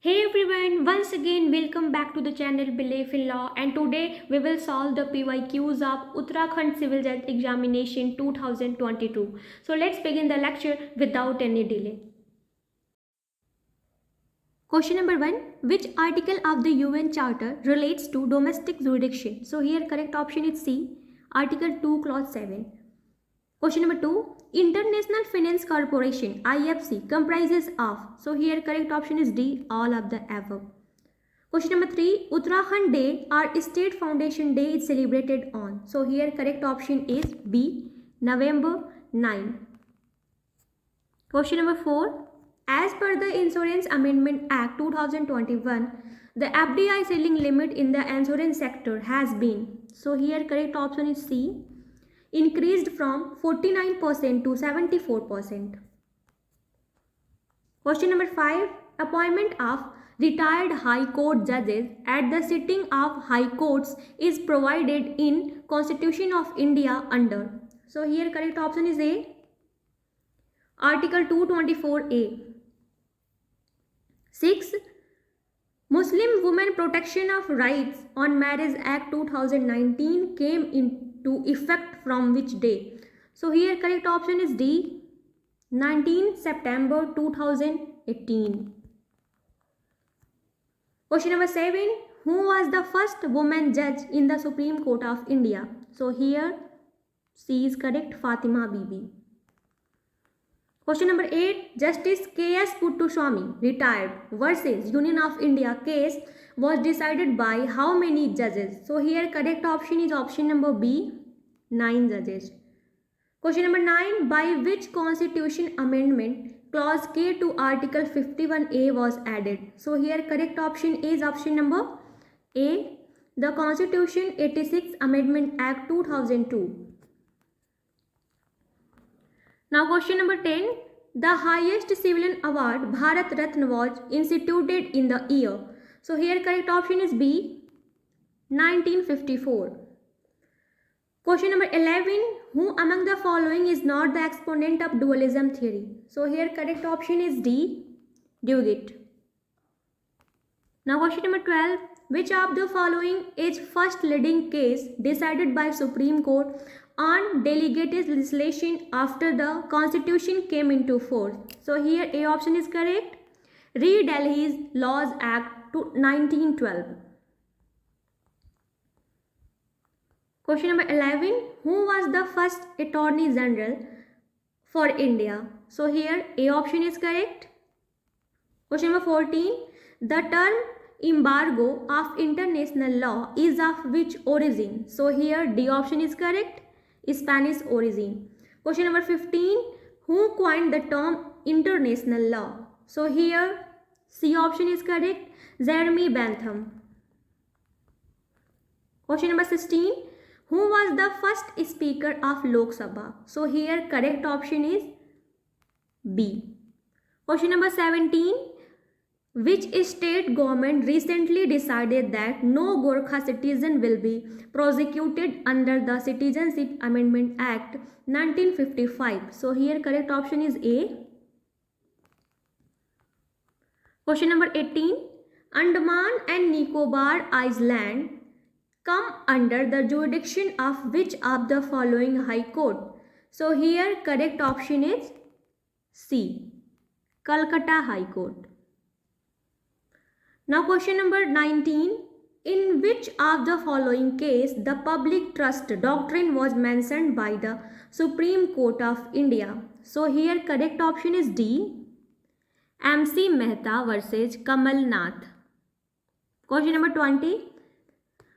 Hey everyone, once again welcome back to the channel Belief in Law, and today we will solve the PYQs of Uttarakhand Civil Judge Examination 2022. So let's begin the lecture without any delay. Question number 1. Which article of the UN Charter relates to domestic jurisdiction? So here correct option is C, Article 2 Clause 7. Question number 2. International Finance Corporation IFC comprises of. So here correct option is D, all of the above. Question number 3. Uttarakhand Day or State Foundation Day is celebrated on. So here correct option is B, November 9. Question number 4. As per the Insurance Amendment Act 2021, the FDI selling limit in the insurance sector has been. So here correct option is C, increased from 49% to 74%. Question number 5. Appointment of retired High Court judges at the sitting of High Courts is provided in Constitution of India under. So here correct option is A, Article 224A. 6. Muslim Women Protection of Rights on Marriage Act 2019 came into effect from which day? So here correct option is D, 19 September 2018. Question number 7. Who was the first woman judge in the Supreme Court of India? So here C is correct, Fatima Bibi. Question number 8. Justice K.S. Puttaswamy, retired, versus Union of India case was decided by how many judges? So here correct option is option number B, 9 judges. Question number 9. By which constitution amendment clause K to Article 51A was added? So here correct option is option number A, the Constitution 86 Amendment Act 2002. Now question number 10. The highest civilian award Bharat Ratna was instituted in the year. So here correct option is B, 1954. Question number 11. Who among the following is not the exponent of dualism theory? So here correct option is D, Duguid. Now question number 12. Which of the following is first leading case decided by Supreme Court on delegated legislation after the Constitution came into force? So here A option is correct, Re-Delhi's Laws Act 1912. Question number 11. Who was the first Attorney General for India? So here A option is correct. Question number 14. The term embargo of international law is of which origin? So here D option is correct, Spanish origin. Question number 15. Who coined the term international law? So here C option is correct, Jeremy Bentham. Question number 16. Who was the first speaker of Lok Sabha? So here correct option is B. Question number 17. Which state government recently decided that no Gorkha citizen will be prosecuted under the Citizenship Amendment Act 1955? So here correct option is A. Question number 18. Andaman and Nicobar Island come under the jurisdiction of which of the following High Court? So here correct option is C, Calcutta High Court. Now question number 19. In which of the following case the public trust doctrine was mentioned by the Supreme Court of India? So here correct option is D, MC Mehta versus Kamal Nath. Question number 20.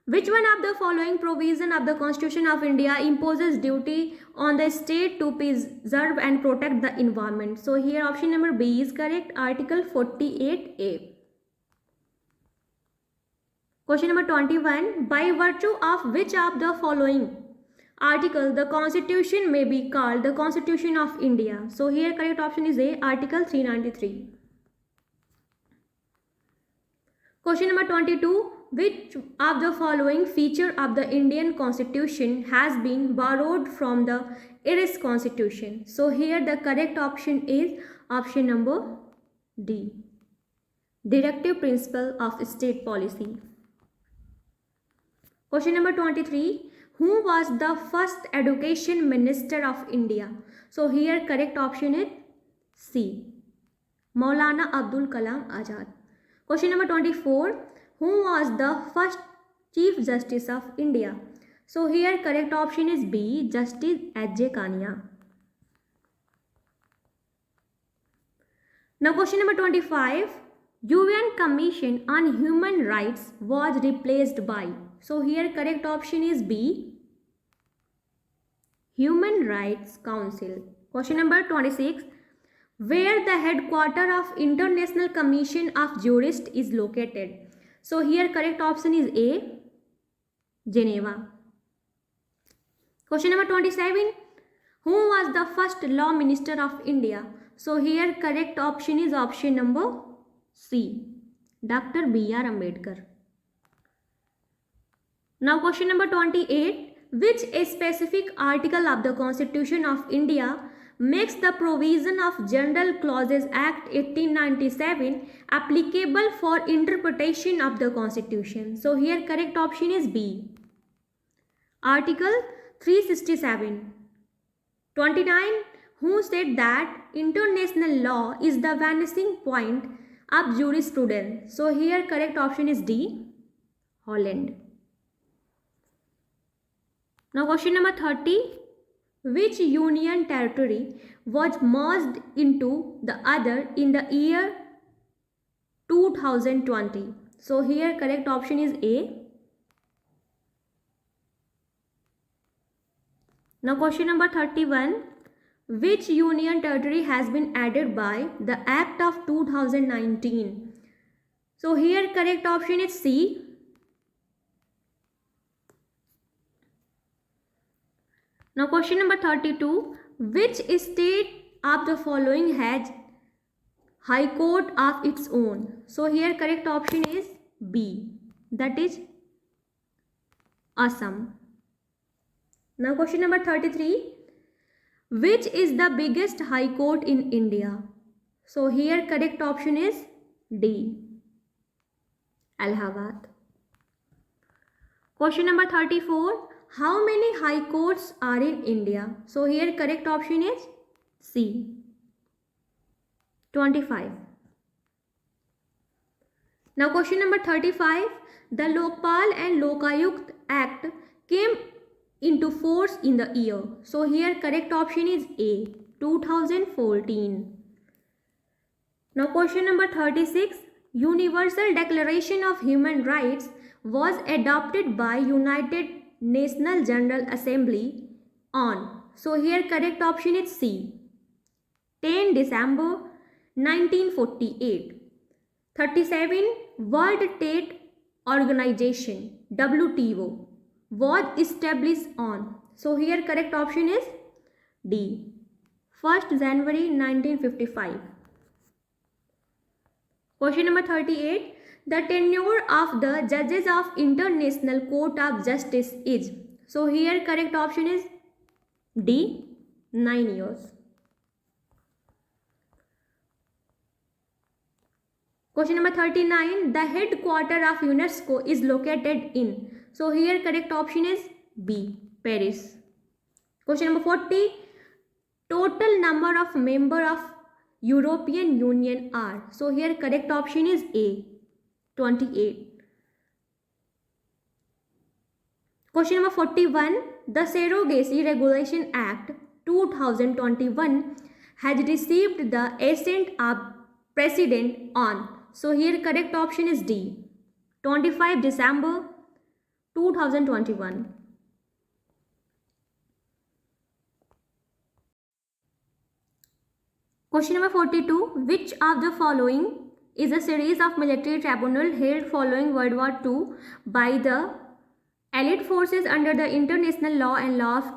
Which one of the following provision of the Constitution of India imposes duty on the state to preserve and protect the environment? So here option number B is correct, Article 48A. Question number 21. By virtue of which of the following article the Constitution may be called the Constitution of India? So here correct option is A, Article 393. Question number 22. Which of the following feature of the Indian Constitution has been borrowed from the Irish Constitution? So here the correct option is option number D. Directive principle of state policy. Question number 23. Who was the first education minister of India? So here correct option is C. Maulana Abdul Kalam Azad. Question number 24. Who was the first Chief Justice of India? So here correct option is B. Justice H.J. Kania. Now question number 25. UN Commission on Human Rights was replaced by. So here correct option is B. Human Rights Council. Question number 26. Where the headquarters of International Commission of Jurists is located? So here correct option is A. Geneva. Question number 27. Who was the first Law Minister of India? So here correct option is option number C. Dr. B.R. Ambedkar. Now question number 28. Which specific article of the Constitution of India makes the provision of General Clauses Act 1897 applicable for interpretation of the Constitution? So here correct option is B. Article 367. 29. Who said that international law is the vanishing point of jurisprudence? So here correct option is D. Holland. Now question number 30. Which union territory was merged into the other in the year 2020? So here correct option is A. Now question number 31. Which union territory has been added by the Act of 2019? So here correct option is C. Now question number 32. Which state of the following has High Court of its own? So here correct option is B. That is Assam. Now question number 33. Which is the biggest high court in India? So here correct option is D. Allahabad. Question number 34. How many high courts are in India? So here correct option is C. 25. Now question number 35. The Lokpal and Lokayukt Act came into force in the year. So here correct option is A. 2014. Now question number 36. Universal Declaration of Human Rights was adopted by United National General Assembly on. So here correct option is C. 10 December 1948. 37. World Trade Organization WTO was established on. So here correct option is D. 1st January 1955. Question number 38. The tenure of the judges of International Court of Justice is. So here correct option is D. 9 years. Question number 39. The headquarters of UNESCO is located in. So here correct option is B. Paris. Question number 40. Total number of members of European Union are. So here correct option is A. 28. Question number 41. The Surrogacy Regulation Act 2021 has received the assent of President on. So here correct option is D. 25 December 2021. Question number 42. Which of the following is a series of military tribunal held following World War II by the Allied forces under the international law and law of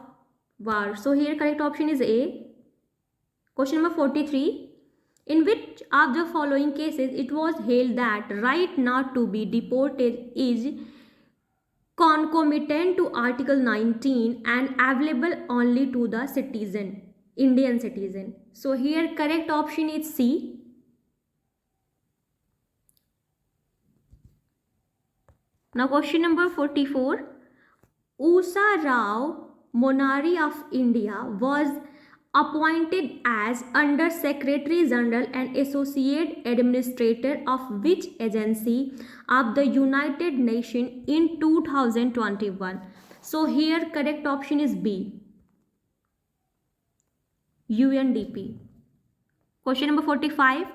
war? So here correct option is A. Question number 43. In which of the following cases it was held that right not to be deported is concomitant to Article 19 and available only to the citizen, Indian citizen? So here correct option is C. Now question number 44. Usha Rao Monari of India was appointed as Under Secretary General and Associate Administrator of which agency of the United Nations in 2021? So here correct option is B, UNDP. Question number 45.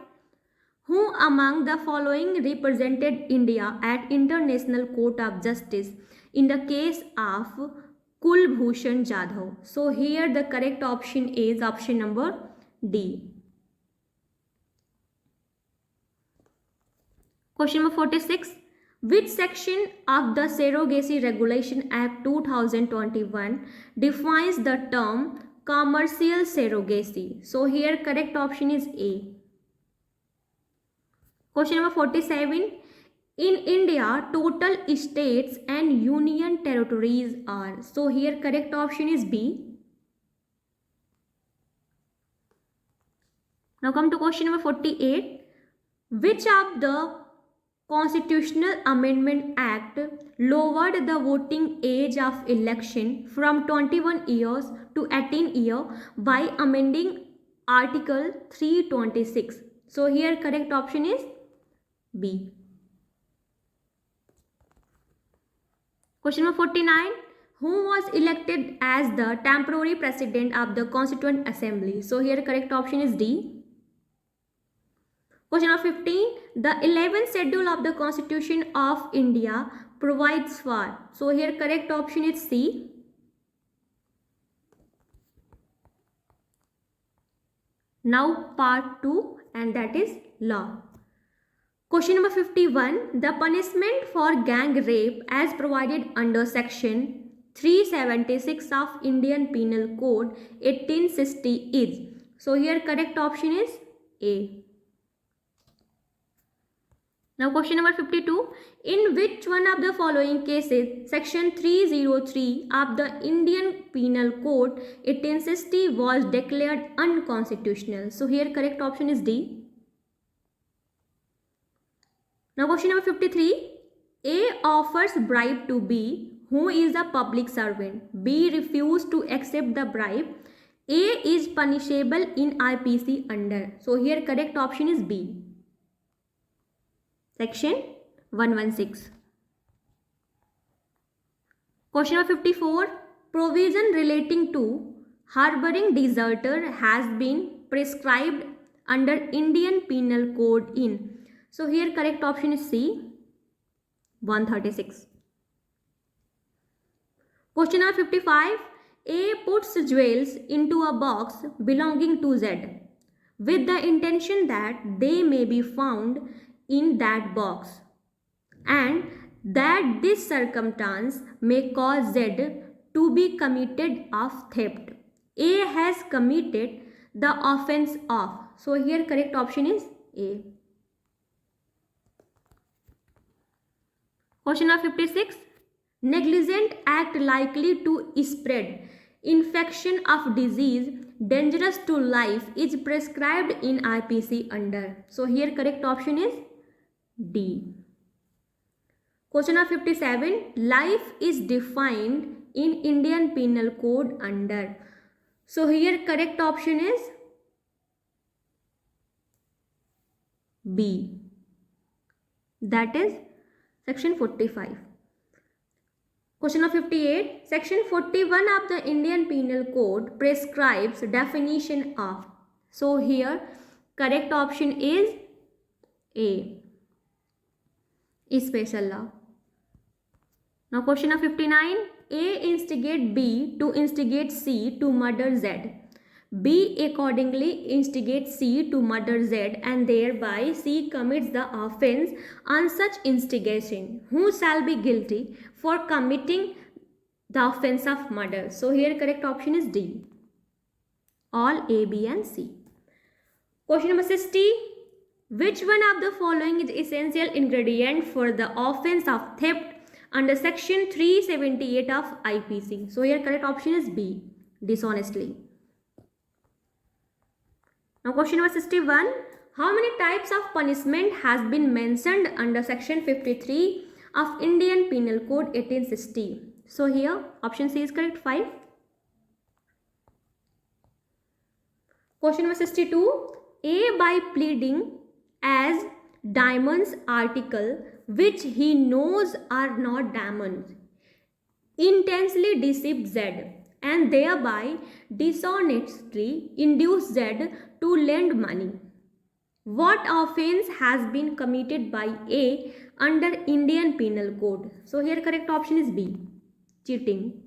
Who among the following represented India at International Court of Justice in the case of Kulbhushan Jadhav? So here the correct option is option number D. Question number 46. Which section of the Surrogacy Regulation Act 2021 defines the term commercial surrogacy? So here correct option is A. Question number 47. In India, total states and union territories are. So here correct option is B. Now come to question number 48. Which of the Constitutional Amendment Act lowered the voting age of election from 21 years to 18 years by amending Article 326? So here correct option is B. Question number 49. Who was elected as the temporary president of the Constituent Assembly? So here correct option is D. Question number 15. The 11th schedule of the Constitution of India provides for. So here correct option is C. Now part 2, and that is law. Question number 51. The punishment for gang rape as provided under section 376 of Indian Penal Code 1860 is. So here correct option is A. Now question number 52. In which one of the following cases section 303 of the Indian Penal Code 1860 was declared unconstitutional? So here correct option is D. Now question number 53. A offers bribe to B, who is a public servant. B refused to accept the bribe. A is punishable in IPC under. So here correct option is B. Section 116. Question number 54. Provision relating to harboring deserter has been prescribed under Indian Penal Code in. So here correct option is C, 136. Question number 55. A puts jewels into a box belonging to Z with the intention that they may be found in that box and that this circumstance may cause Z to be committed of theft. A has committed the offense of. So here correct option is A. Question number 56. Negligent act likely to spread infection of disease dangerous to life is prescribed in IPC under. So here correct option is D. Question number 57. Life is defined in Indian Penal Code under. So here correct option is B. That is section 45. Question number 58. Section 41 of the Indian Penal Code prescribes definition of. So here correct option is A, special law. Now question number 59. A instigate B to instigate C to murder Z. B accordingly instigates C to murder Z and thereby C commits the offense on such instigation. Who shall be guilty for committing the offense of murder? So here correct option is D. All A, B and C. Question number 60. Which one of the following is essential ingredient for the offense of theft under section 378 of IPC? So here correct option is B, dishonestly. Now question number 61. How many types of punishment has been mentioned under section 53 of Indian Penal Code 1860. So here option C is correct. 5. Question number 62. A, by pleading as diamonds article which he knows are not diamonds, intensely deceives Z and thereby dishonestly induce Z to lend money. What offense has been committed by A under Indian Penal Code? So here correct option is B, cheating.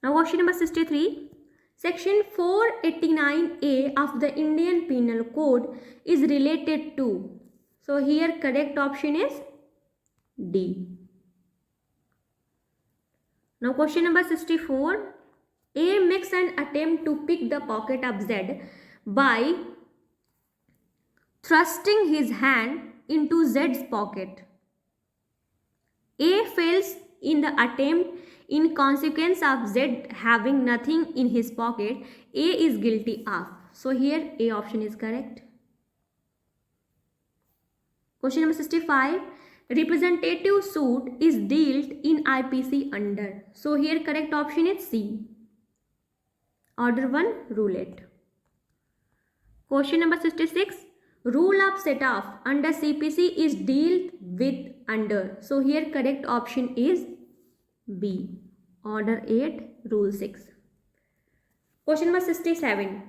Now question number 63. Section 489A of the Indian Penal Code is related to. So here correct option is D. Now question number 64. A makes an attempt to pick the pocket of Z by thrusting his hand into Z's pocket. A fails in the attempt in consequence of Z having nothing in his pocket. A is guilty of. So here A option is correct. Question number 65. Representative suit is dealt in IPC under. So here correct option is C. Order 1, roulette. Question number 66. Rule of set off under CPC is dealt with under. So here correct option is B. Order 8, rule 6. Question number 67.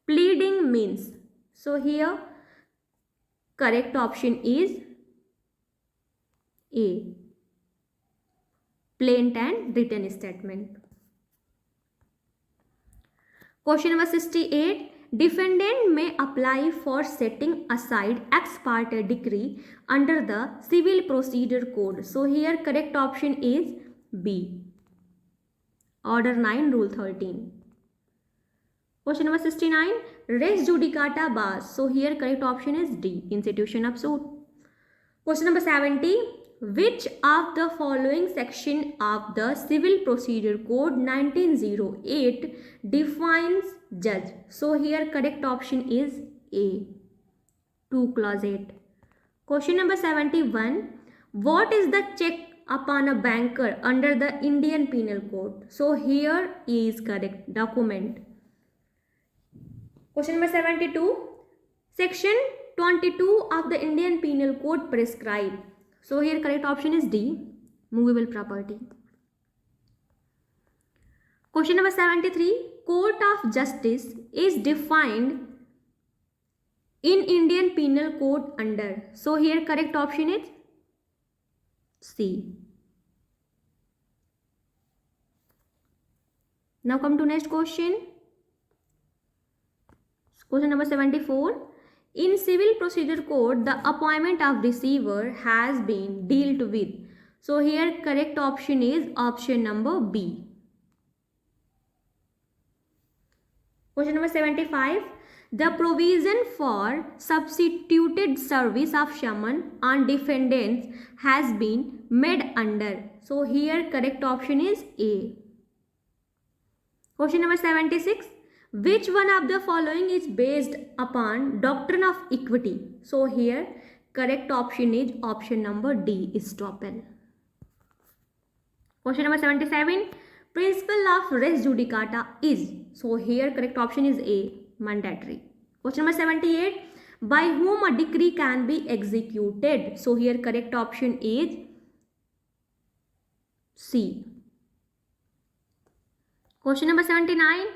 Pleading means. So here correct option is A. Plain and written statement. Question number 68. Defendant may apply for setting aside ex parte decree under the Civil Procedure Code. So here correct option is B. Order 9, rule 13. Question number 69. Res judicata bars. So here correct option is D. Institution of suit. Question number 70. Which of the following section of the Civil Procedure Code 1908 defines judge? So here correct option is A. 2 clause 8. Question number 71. What is the check upon a banker under the Indian Penal Code? So here is correct, document. Question number 72. Section 22 of the Indian Penal Code prescribe. So here correct option is D, movable property. Question number 73. Court of Justice is defined in Indian Penal Code under. So here correct option is C. Now come to next question. Question number 74. In Civil Procedure Code, the appointment of receiver has been dealt with. So here correct option is option number B. Question number 75. The provision for substituted service of summons on defendants has been made under. So here correct option is A. Question number 76. Which one of the following is based upon doctrine of equity? So here correct option is option number D, estoppel. Question number 77. Principle of res judicata is. So here correct option is A, mandatory. Question number 78. By whom a decree can be executed? So here correct option is C. Question number 79.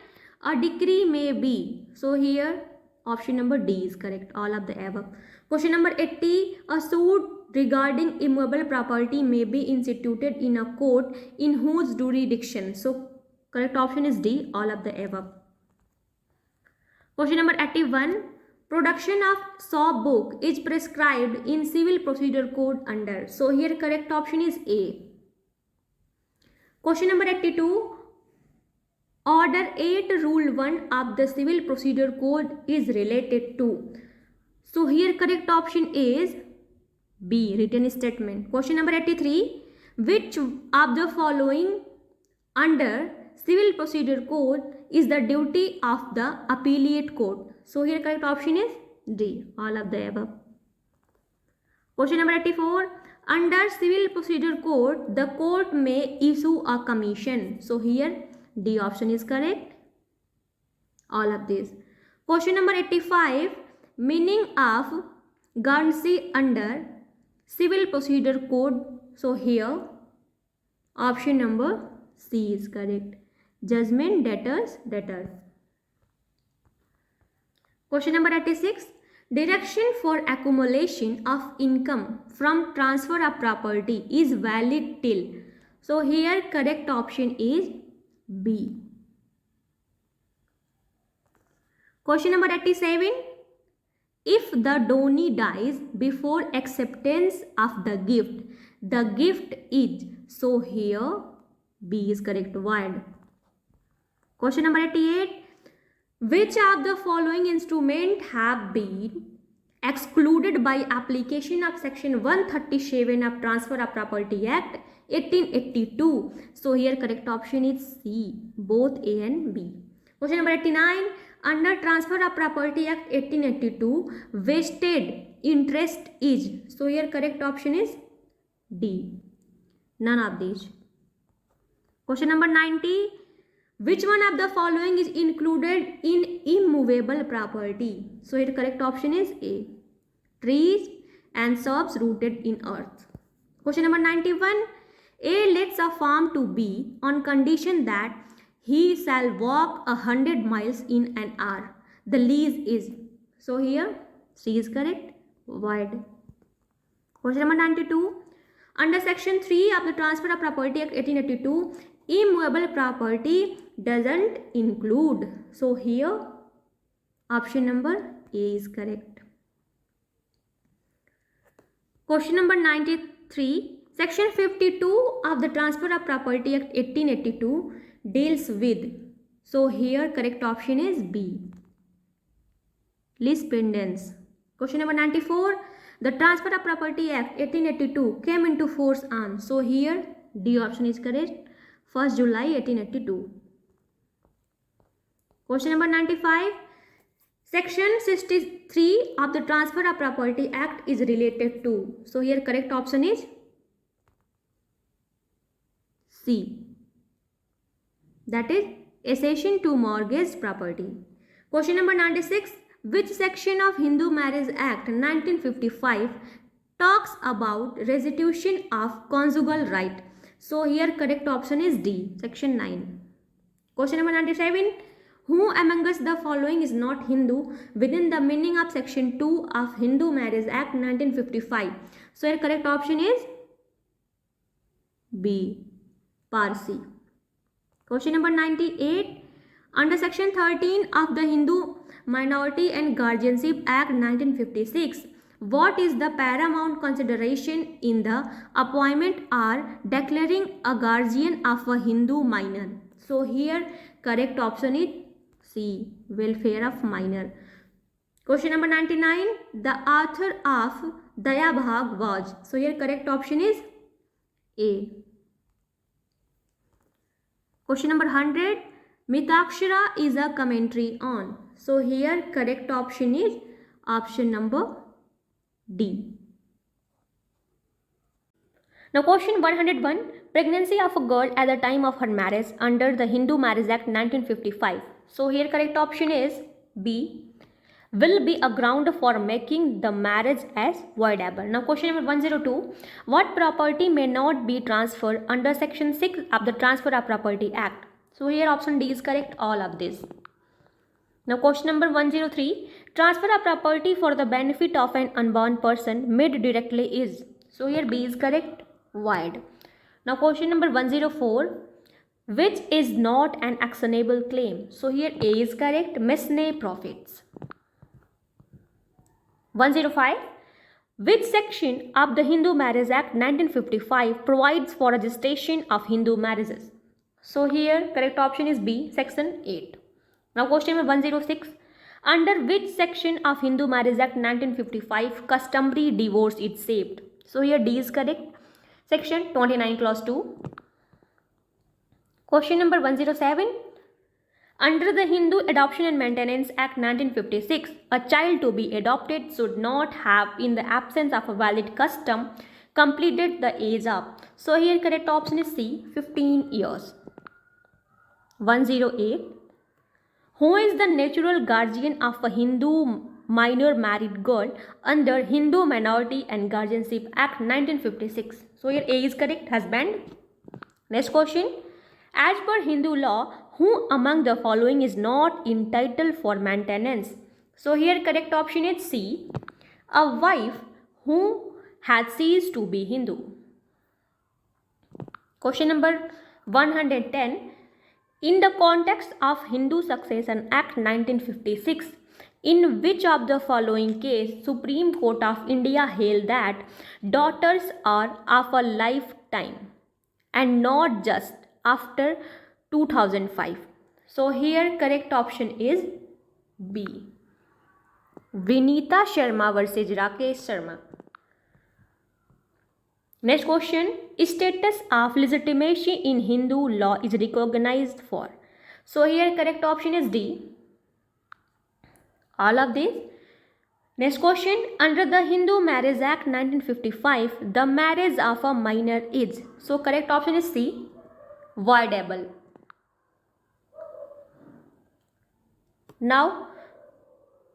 A decree may be. So here option number D is correct, all of the above. Question number 80. A suit regarding immovable property may be instituted in a court in whose jurisdiction. So correct option is D, all of the above. Question number 81. Production of SAW book is prescribed in Civil Procedure Code under. So here correct option is A. Question number 82. Order 8 Rule 1 of the Civil Procedure Code is related to. So here correct option is B, written statement. Question number 83. Which of the following under Civil Procedure Code is the duty of the appellate court? So here correct option is D, all of the above. Question number 84. Under Civil Procedure Code, the court may issue a commission. So here D option is correct. All of these. Question number 85. Meaning of guarantee under Civil Procedure Code. So here option number C is correct. Judgment debtors. Question number 86. Direction for accumulation of income from transfer of property is valid till. So here correct option is B. Question number 87. If the donee dies before acceptance of the gift is. So here B is correct, void. Question number 88. Which of the following instruments have been excluded by application of section 137 of Transfer of Property Act 1882? So here correct option is C, both A and B. Question number 89. Under Transfer of Property Act 1882, vested interest is. So here correct option is D, none of these. Question number 90. Which one of the following is included in immovable property? So here correct option is A, trees and shrubs rooted in earth. Question number 91. A lets a farm to B on condition that he shall walk 100 miles in an hour. The lease is. So here C is correct, void. Question number 92. Under section 3 of the Transfer of Property Act 1882, immovable property doesn't include. So here option number A is correct. Question number 93. Section 52 of the Transfer of Property Act 1882 deals with. So here correct option is B, lease pendants. Question number 94. The Transfer of Property Act 1882 came into force on. So here D option is correct, 1st July 1882. Question number 95. Section 63 of the Transfer of Property Act is related to. So here correct option is C, that is accession to mortgage property. Question number 96. Which section of Hindu Marriage Act 1955 talks about restitution of conjugal right? So here correct option is D, section 9. Question number 97. Who among us the following is not Hindu within the meaning of section 2 of Hindu Marriage Act 1955? So here correct option is B, Parsi. Question number 98. Under section 13 of the Hindu Minority and Guardianship Act 1956, what is the paramount consideration in the appointment or declaring a guardian of a Hindu minor? So here correct option is C, welfare of minor. Question number 99. The author of Daya Bhag was. So here correct option is A. Question number 100. Mitakshara is a commentary on. So here correct option is option number D. Now question 101. Pregnancy of a girl at the time of her marriage under the Hindu Marriage Act 1955. So here correct option is B, will be a ground for making the marriage as voidable. Now question number 102. What property may not be transferred under section 6 of the Transfer of Property Act? So here option D is correct, all of this. Now question number 103. Transfer of property for the benefit of an unborn person made directly is. So here B is correct, void. Now question number 104. Which is not an actionable claim? So here A is correct, mesne profits. 105. Which section of the Hindu Marriage Act 1955 provides for registration of Hindu marriages? So here correct option is B, section 8. Now question number 106. Under which section of Hindu Marriage Act 1955 customary divorce is saved? So here D is correct, section 29 clause 2. Question number 107. Under the Hindu Adoption and Maintenance Act 1956, a child to be adopted should not have, in the absence of a valid custom, completed the age of. So here correct option is C, 15 years. 108. Who is the natural guardian of a Hindu minor married girl under Hindu Minority and Guardianship Act 1956? So here A is correct, husband. Next question. As per Hindu law, who among the following is not entitled for maintenance? So here correct option is C, a wife who had ceased to be Hindu. Question number 110. In the context of Hindu Succession Act 1956, in which of the following case Supreme Court of India held that daughters are of a lifetime and not just after 2005? So here correct option is B, Vinita Sharma versus Rakesh Sharma. Next question. Status of legitimacy in Hindu law is recognized for. So here correct option is D, all of these. Next question. Under the Hindu Marriage Act 1955, the marriage of a minor is. So correct option is C, voidable. Now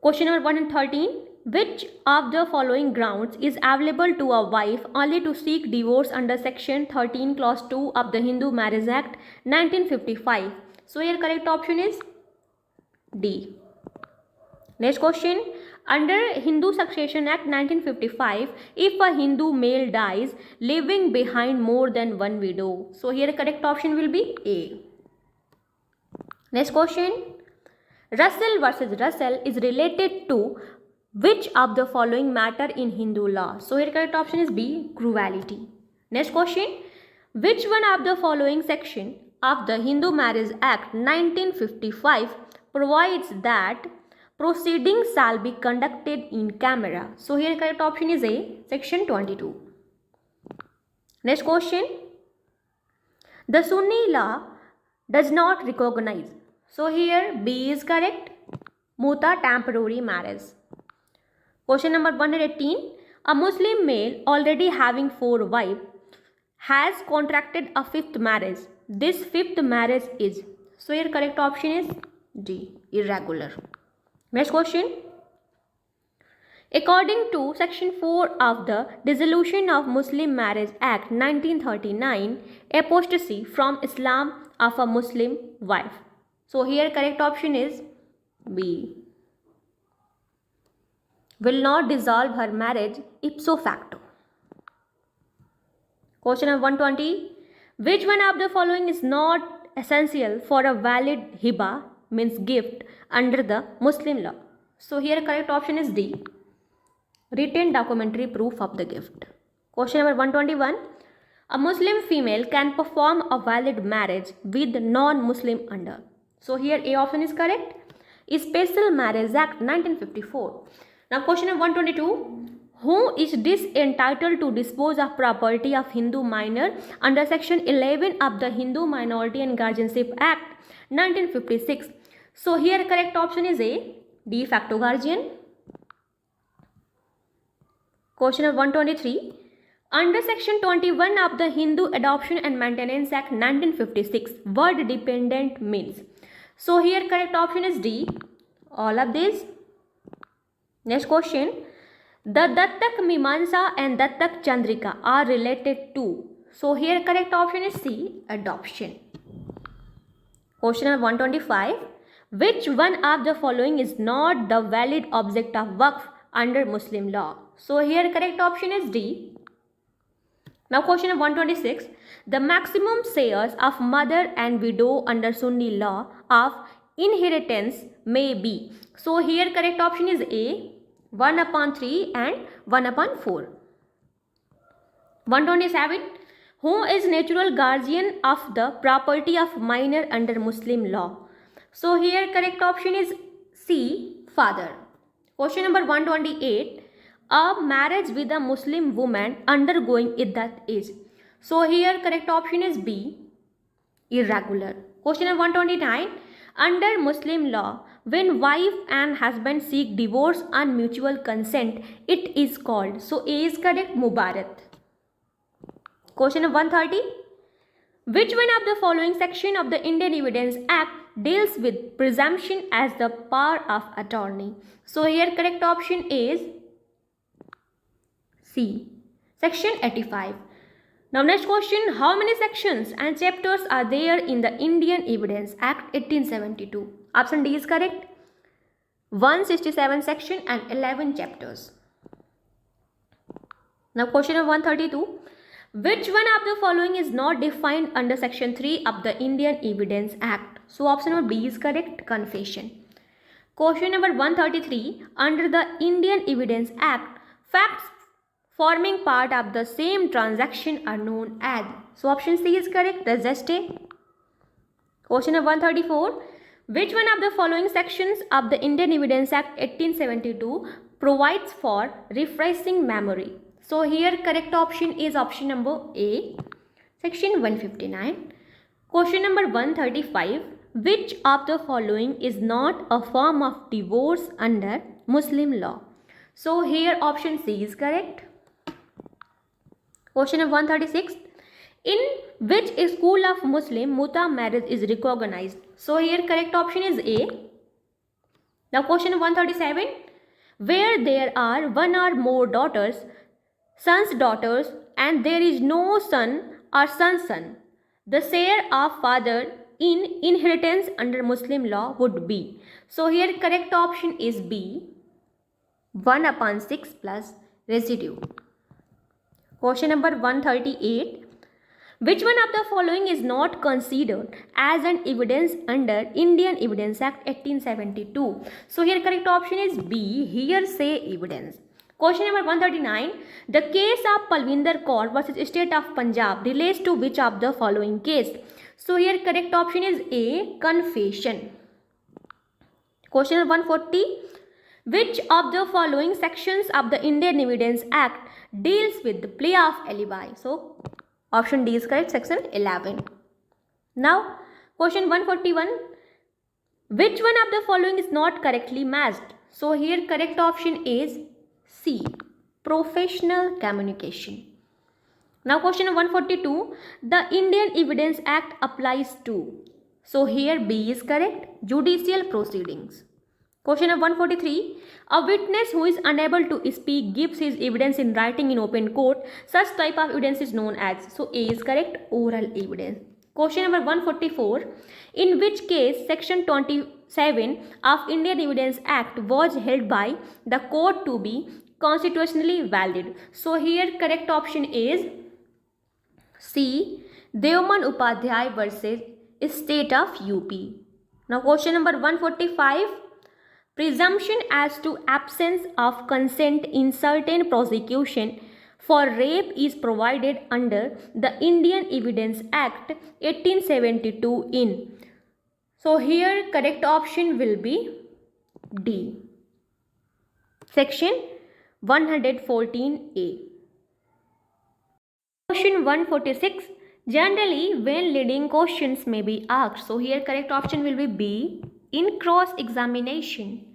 question number 113. Which of the following grounds is available to a wife only to seek divorce under section 13 clause 2 of the Hindu Marriage Act 1955? So here correct option is D. Next question. Under Hindu Succession Act 1955, if a Hindu male dies leaving behind more than one widow, so here correct option will be A. Next question. Russell versus Russell is related to which of the following matter in Hindu law? So here correct option is B, cruelty. Next question. Which one of the following section of the Hindu Marriage Act 1955 provides that proceedings shall be conducted in camera? So here correct option is A, section 22. Next question. The Sunni law does not recognize. So here B is correct, muta, temporary marriage. Question number 118. A Muslim male already having 4 wives has contracted a 5th marriage. This 5th marriage is. So here correct option is D, irregular. Next question. According to section 4 of the Dissolution of Muslim Marriage Act 1939, apostasy from Islam of a Muslim wife. So here correct option is B, will not dissolve her marriage ipso facto. Question number 120. Which one of the following is not essential for a valid hiba, means gift, under the Muslim law? So here correct option is D, written documentary proof of the gift. Question number 121. A Muslim female can perform a valid marriage with non-Muslim under. So here A option is correct. Special Marriage Act 1954. Now question number 122. Who is entitled to dispose of property of Hindu minor under section 11 of the Hindu Minority and Guardianship Act 1956? So here correct option is A, de facto guardian. Question number 123. Under section 21 of the Hindu Adoption and Maintenance Act 1956, word dependent means. So here correct option is D, all of these. Next question. The Dattak Mimamsa and Dattak Chandrika are related to. So here correct option is C, adoption. Question number 125. Which one of the following is not the valid object of waqf under Muslim law? So here correct option is D. Now question number 126. The maximum shares of mother and widow under Sunni law of inheritance may be. So here correct option is A, 1/3 and 1/4. 127. Who is natural guardian of the property of minor under Muslim law? So here correct option is C, father. Question number 128. A marriage with a Muslim woman undergoing iddat is. So here correct option is B, irregular. Question number 129. under Muslim law, when wife and husband seek divorce on mutual consent, it is called. So A is correct, Mubarak. Question number 130. Which one of the following section of the Indian Evidence Act deals with presumption as the power of attorney? So here correct option is C. Section 85. Now next question, how many sections and chapters are there in the Indian Evidence Act 1872? Option D is correct. 167 section and 11 chapters. Now question number 132. Which one of the following is not defined under section 3 of the Indian Evidence Act? So option number B is correct, confession. Question number 133. Under the Indian Evidence Act, facts forming part of the same transaction are known as. So option C is correct, the geste. Question number 134. Which one of the following sections of the Indian Evidence Act 1872 provides for refreshing memory? So here correct option is option number A, section 159. Question number 135. Which of the following is not a form of divorce under Muslim law? So here option C is correct. Question number 136. In which school of Muslim muta marriage is recognized? So here correct option is A. Now question number 137. Where there are one or more daughters, sons, daughters, and there is no son or son, the share of father in inheritance under Muslim law would be. So here correct option is B, 1/6 plus residue. Question number 138. Which one of the following is not considered as an evidence under Indian Evidence Act 1872? So here correct option is B, hearsay evidence. Question number 139. The case of Palvinder Kaur versus State of Punjab relates to which of the following case? So here correct option is A, confession. Question number 140. Which of the following sections of the Indian Evidence Act deals with the play of alibi? So option D is correct, section 11. Now question 141. Which one of the following is not correctly matched? So here correct option is C, professional communication. Now question 142. The Indian Evidence Act applies to. So here B is correct, judicial proceedings. Question number 143. A witness who is unable to speak gives his evidence in writing in open court. Such type of evidence is known as. So A is correct, oral evidence. Question number 144. In which case section 27 of Indian Evidence Act was held by the court to be constitutionally valid? So here correct option is C, Devman Upadhyay versus State of UP. Now question number 145. Presumption as to absence of consent in certain prosecution for rape is provided under the Indian Evidence Act 1872 in. So here correct option will be D, section 114A. Question 146. Generally, when leading questions may be asked. So here correct option will be B, in cross-examination.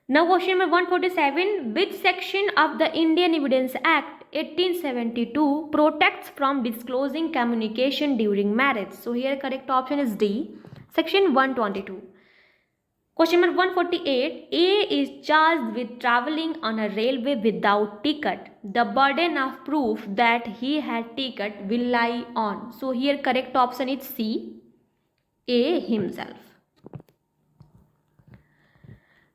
Now question number 147. Which section of the Indian Evidence Act 1872 protects from disclosing communication during marriage? So here correct option is D, section 122. Question number 148. A is charged with travelling on a railway without ticket. The burden of proof that he had ticket will lie on. So here correct option is C, A himself.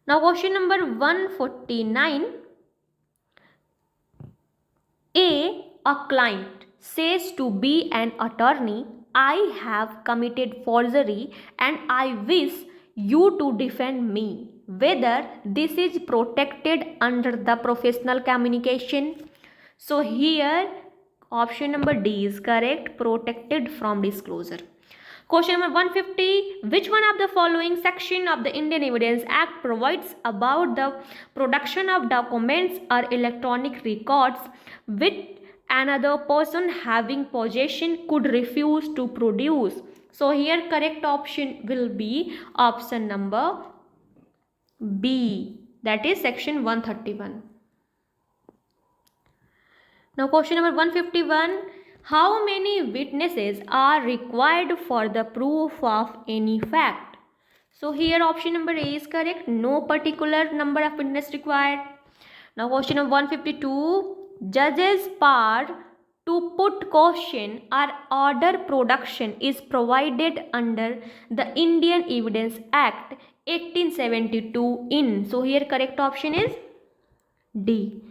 Now question number 149. A client says to B an attorney, I have committed forgery and I wish you to defend me. Whether this is protected under the professional communication? So here option number D is correct, protected from disclosure. Question number 150. Which one of the following section of the Indian Evidence Act provides about the production of documents or electronic records which another person having possession could refuse to produce? So here correct option will be option number B, that is section 131. Now question number 151. How many witnesses are required for the proof of any fact? So here option number A is correct. No particular number of witnesses required. Now question number 152. Judge's power to put caution or order production is provided under the Indian Evidence Act 1872 in. So here correct option is D,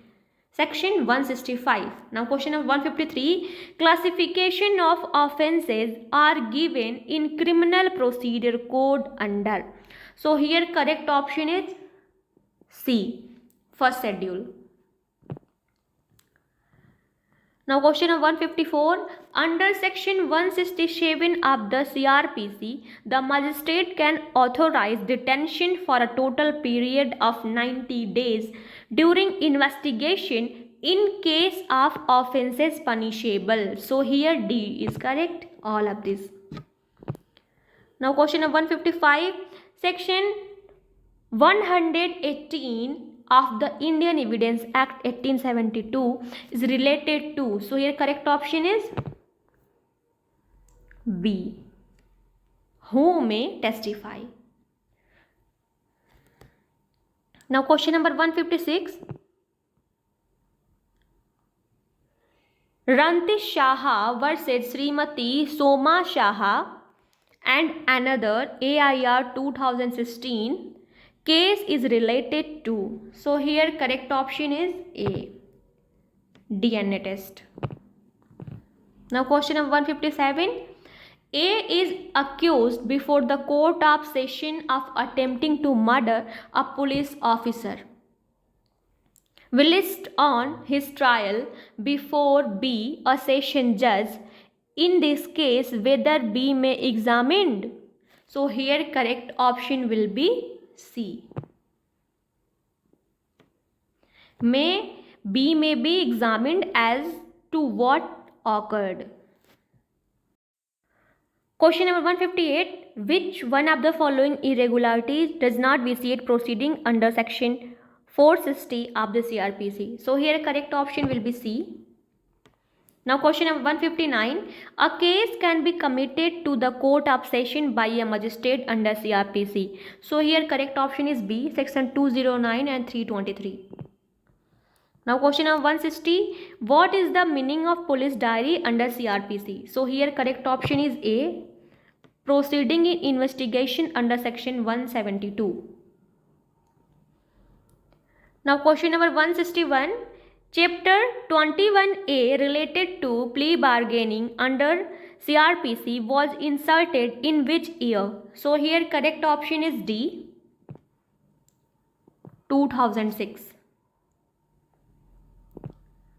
section 165. Now question number 153. Classification of offences are given in criminal procedure code under. So here correct option is C, first schedule. Now question number 154. Under section 167 of the CRPC, the magistrate can authorize detention for a total period of 90 days during investigation in case of offences punishable. So here D is correct, all of this. Now question number 155. Section 118 of the Indian Evidence Act 1872 is related to. So here correct option is B, who may testify. Now question number 156. Rantish Shaha versus Srimati Soma Shaha and another AIR 2016 case is related to. So here correct option is A, DNA test. Now question number 157. A is accused before the court of session of attempting to murder a police officer. Will list on his trial before B, a session judge. In this case, whether B may examined. So here correct option will be C. B may be examined as to what occurred. Question number 158. Which one of the following irregularities does not vitiate proceeding under section 460 of the CRPC? So here correct option will be C. Now question number 159. A case can be committed to the court of session by a magistrate under CRPC. So here correct option is B, section 209 and 323. Now question number 160. What is the meaning of police diary under CRPC? So here correct option is A, proceeding in investigation under section 172. Now question number 161. Chapter 21A related to plea bargaining under CRPC was inserted in which year? So here correct option is D, 2006.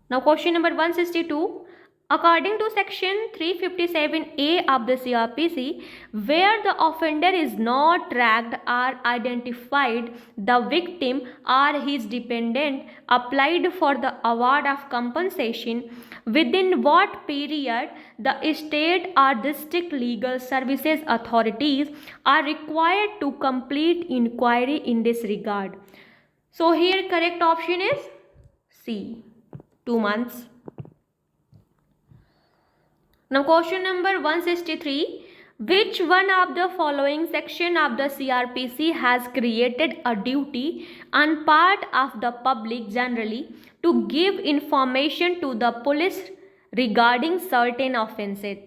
Now question number 162. According to section 357A of the CRPC, where the offender is not tracked or identified, the victim or his dependent applied for the award of compensation. Within what period the state or district legal services authorities are required to complete inquiry in this regard? So here correct option is C, 2 months. Now question number 163. Which one of the following section of the CRPC has created a duty on part of the public generally to give information to the police regarding certain offences?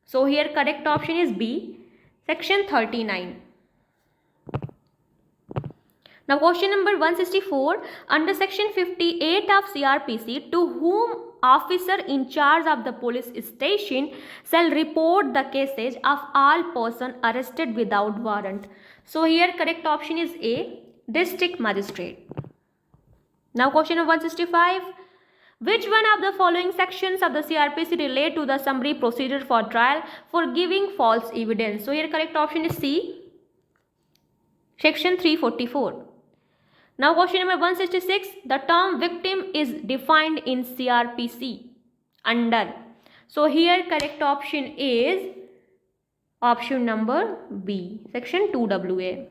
So here correct option is B, section 39. Now question number 164. Under section 58 of CRPC, to whom officer in charge of the police station shall report the cases of all persons arrested without warrant? So here correct option is A, district magistrate. Now question number 165. Which one of the following sections of the CRPC relate to the summary procedure for trial for giving false evidence? So here correct option is C, section 344. Now question number 166. The term victim is defined in CRPC under. So here correct option is Option number B, section 2WA.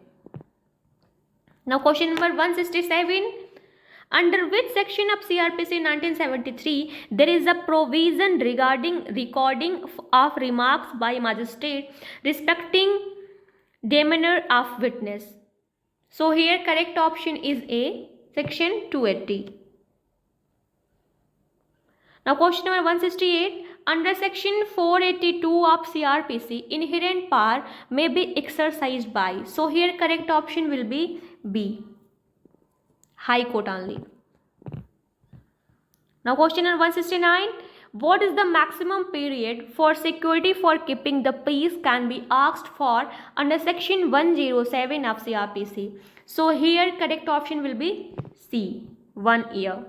Now question number 167. Under which section of CRPC 1973 there is a provision regarding recording of remarks by magistrate respecting demeanor of witness? So here correct option is A, section 280. Now question number 168. Under section 482 of CRPC, inherent power may be exercised by. So here correct option will be B, High Court only. Now question number 169. What is the maximum period for security for keeping the peace can be asked for under section 107 of CRPC? So here correct option will be C, 1 year.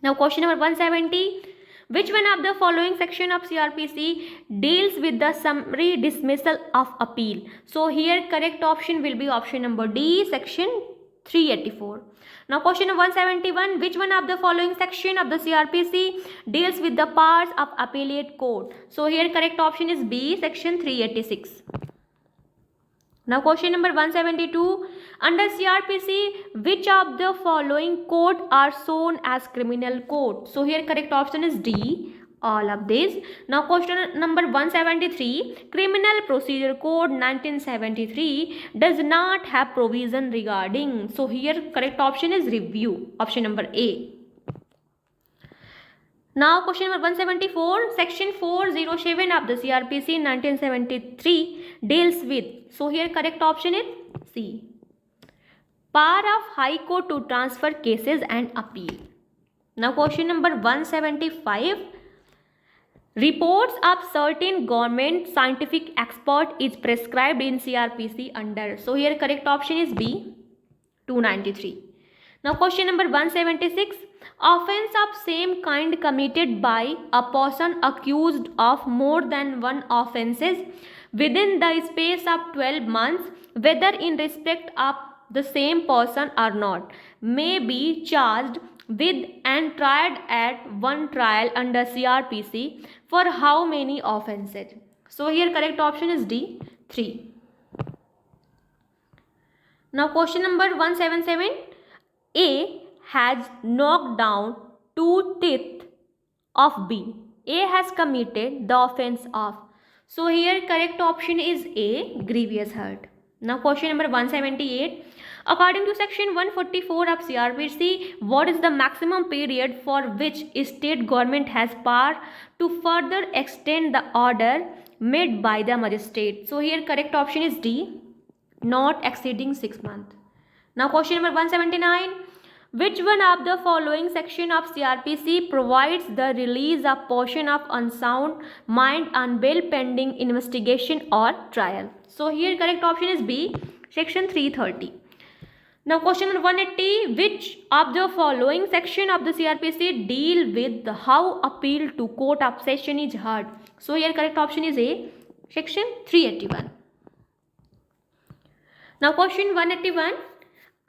Now question number 170. Which one of the following section of CRPC deals with the summary dismissal of appeal? So here correct option will be option number D, section 384. Now question number 171. Which one of the following section of the CRPC deals with the powers of appellate court? So here correct option is B, section 386. Now question number 172. Under CRPC, which of the following court are shown as criminal court? So here correct option is D, all of these. Now question number 173. Criminal Procedure Code 1973 does not have provision regarding. So here correct option is review, option number A. Now question number 174. Section 407 of the CRPC 1973 deals with. So here correct option is C, power of High Court to transfer cases and appeal. Now question number 175. Reports of certain government scientific expert is prescribed in CRPC under. So here correct option is B, 293. Now question number 176. Offence of same kind committed by a person accused of more than one offences within the space of 12 months, whether in respect of the same person or not, may be charged with and tried at one trial under CRPC for how many offences? So here correct option is D, 3. Now question number 177. A has knocked down 2 teeth of B. A has committed the offence of. So here correct option is A, grievous hurt. Now question number 178. According to section 144 of CRPC, what is the maximum period for which state government has power to further extend the order made by the magistrate? So here correct option is D, not exceeding 6 months. Now question number 179. Which one of the following section of CRPC provides the release of portion of unsound mind on bail pending investigation or trial? So here correct option is B, section 330. Now question number 180. Which of the following section of the CRPC deal with how appeal to court of session is heard? So here correct option is A, section 381. Now question 181.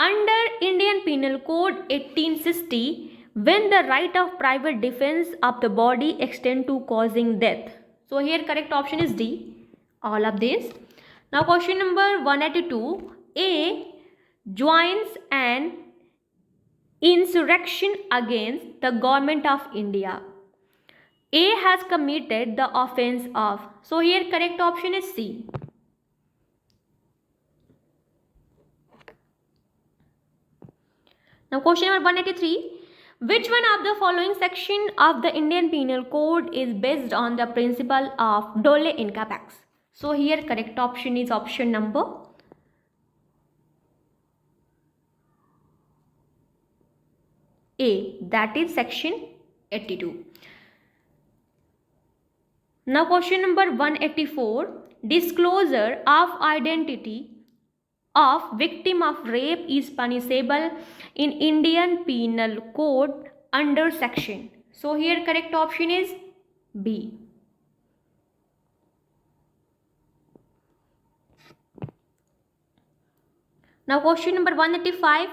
Under Indian Penal Code 1860, when the right of private defense of the body extend to causing death? So here correct option is D, all of this. Now question number 182. A joins an insurrection against the government of India. A has committed the offence of. So here correct option is C. Now question number 183. Which one of the following section of the Indian Penal Code is based on the principle of dole inca pax? So here correct option is option number A, that is section 82. Now question number 184. Disclosure of identity of victim of rape is punishable in Indian Penal Code under section. So here correct option is B. Now question number 185.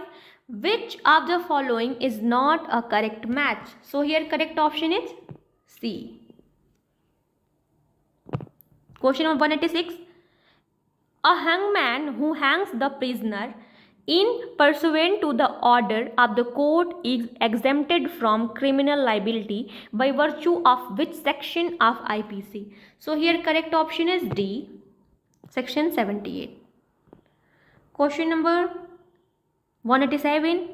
Which of the following is not a correct match? So here correct option is C. Question number 186. A hangman who hangs the prisoner in pursuant to the order of the court is exempted from criminal liability by virtue of which section of IPC? So here correct option is D, section 78. Question number 187.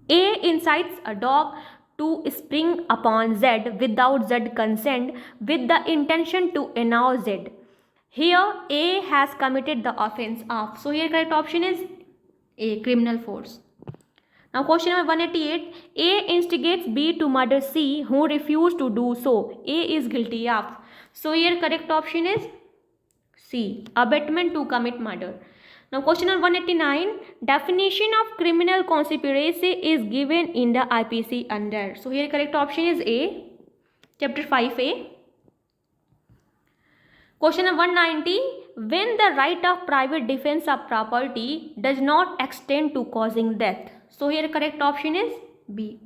A incites a dog to spring upon Z without Z consent with the intention to annoy Z. Here A has committed the offense of. So here correct option is A, criminal force. Now question number 188. A instigates B to murder C who refused to do so. A is guilty of. So here correct option is C, abetment to commit murder. Now question number 189. Definition of criminal conspiracy is given in the IPC under. So here correct option is A, chapter 5A. Question number 190. When the right of private defense of property does not extend to causing death. So here correct option is B,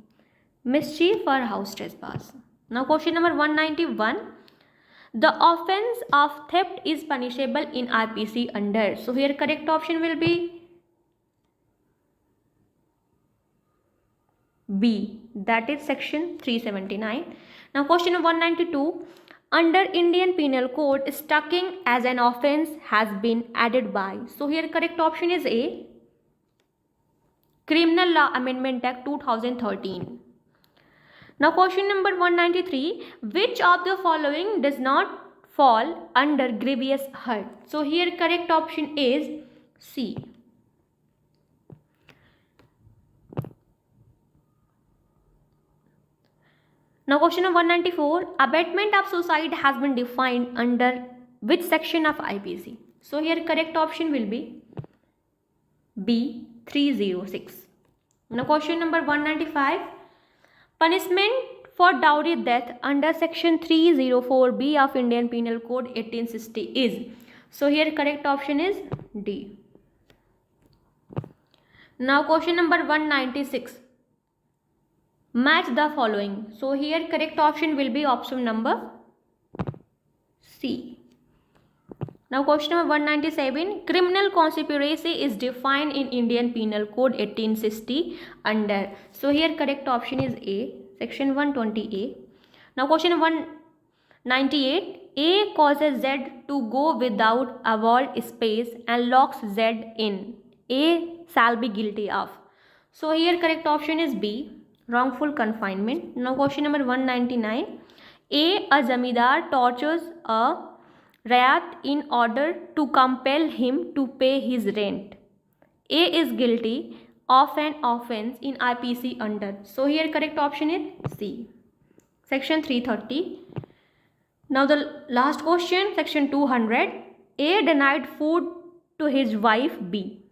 mischief or house trespass. Now question number 191. The offense of theft is punishable in IPC under. So here correct option will be B, that is section 379. Now question number 192. Under Indian Penal Code, stalking as an offense has been added by. So here correct option is A, Criminal Law Amendment Act 2013. Now question number 193. Which of the following does not fall under grievous hurt? So here correct option is C. Now question number 194. Abetment of suicide has been defined under which section of IPC? So here correct option will be B, 306. Now question number 195. Punishment for dowry death under section 304B of Indian Penal Code 1860 is. So here correct option is D. Now question number 196. Match the following. So here correct option will be option number C. Now question number 197. Criminal conspiracy is defined in Indian Penal Code 1860 under. So here correct option is A, section 120A. Now question number 198. A causes Z to go without a walled space and locks Z in. A shall be guilty of. So here correct option is B, wrongful confinement. Now question number 199. A zamindar tortures a Rayat in order to compel him to pay his rent. A is guilty of an offense in IPC under. So here correct option is C, section 330. Now the last question, section 200. A denied food to his wife B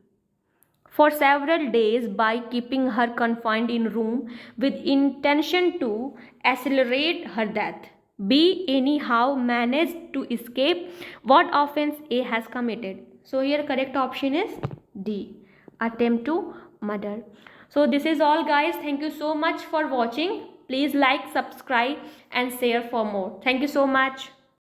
for several days by keeping her confined in room with intention to accelerate her death. B anyhow managed to escape. What offense A has committed? So here correct option is D, attempt to murder. So this is all guys. Thank you so much for watching. Please like, subscribe and share for more. Thank you so much.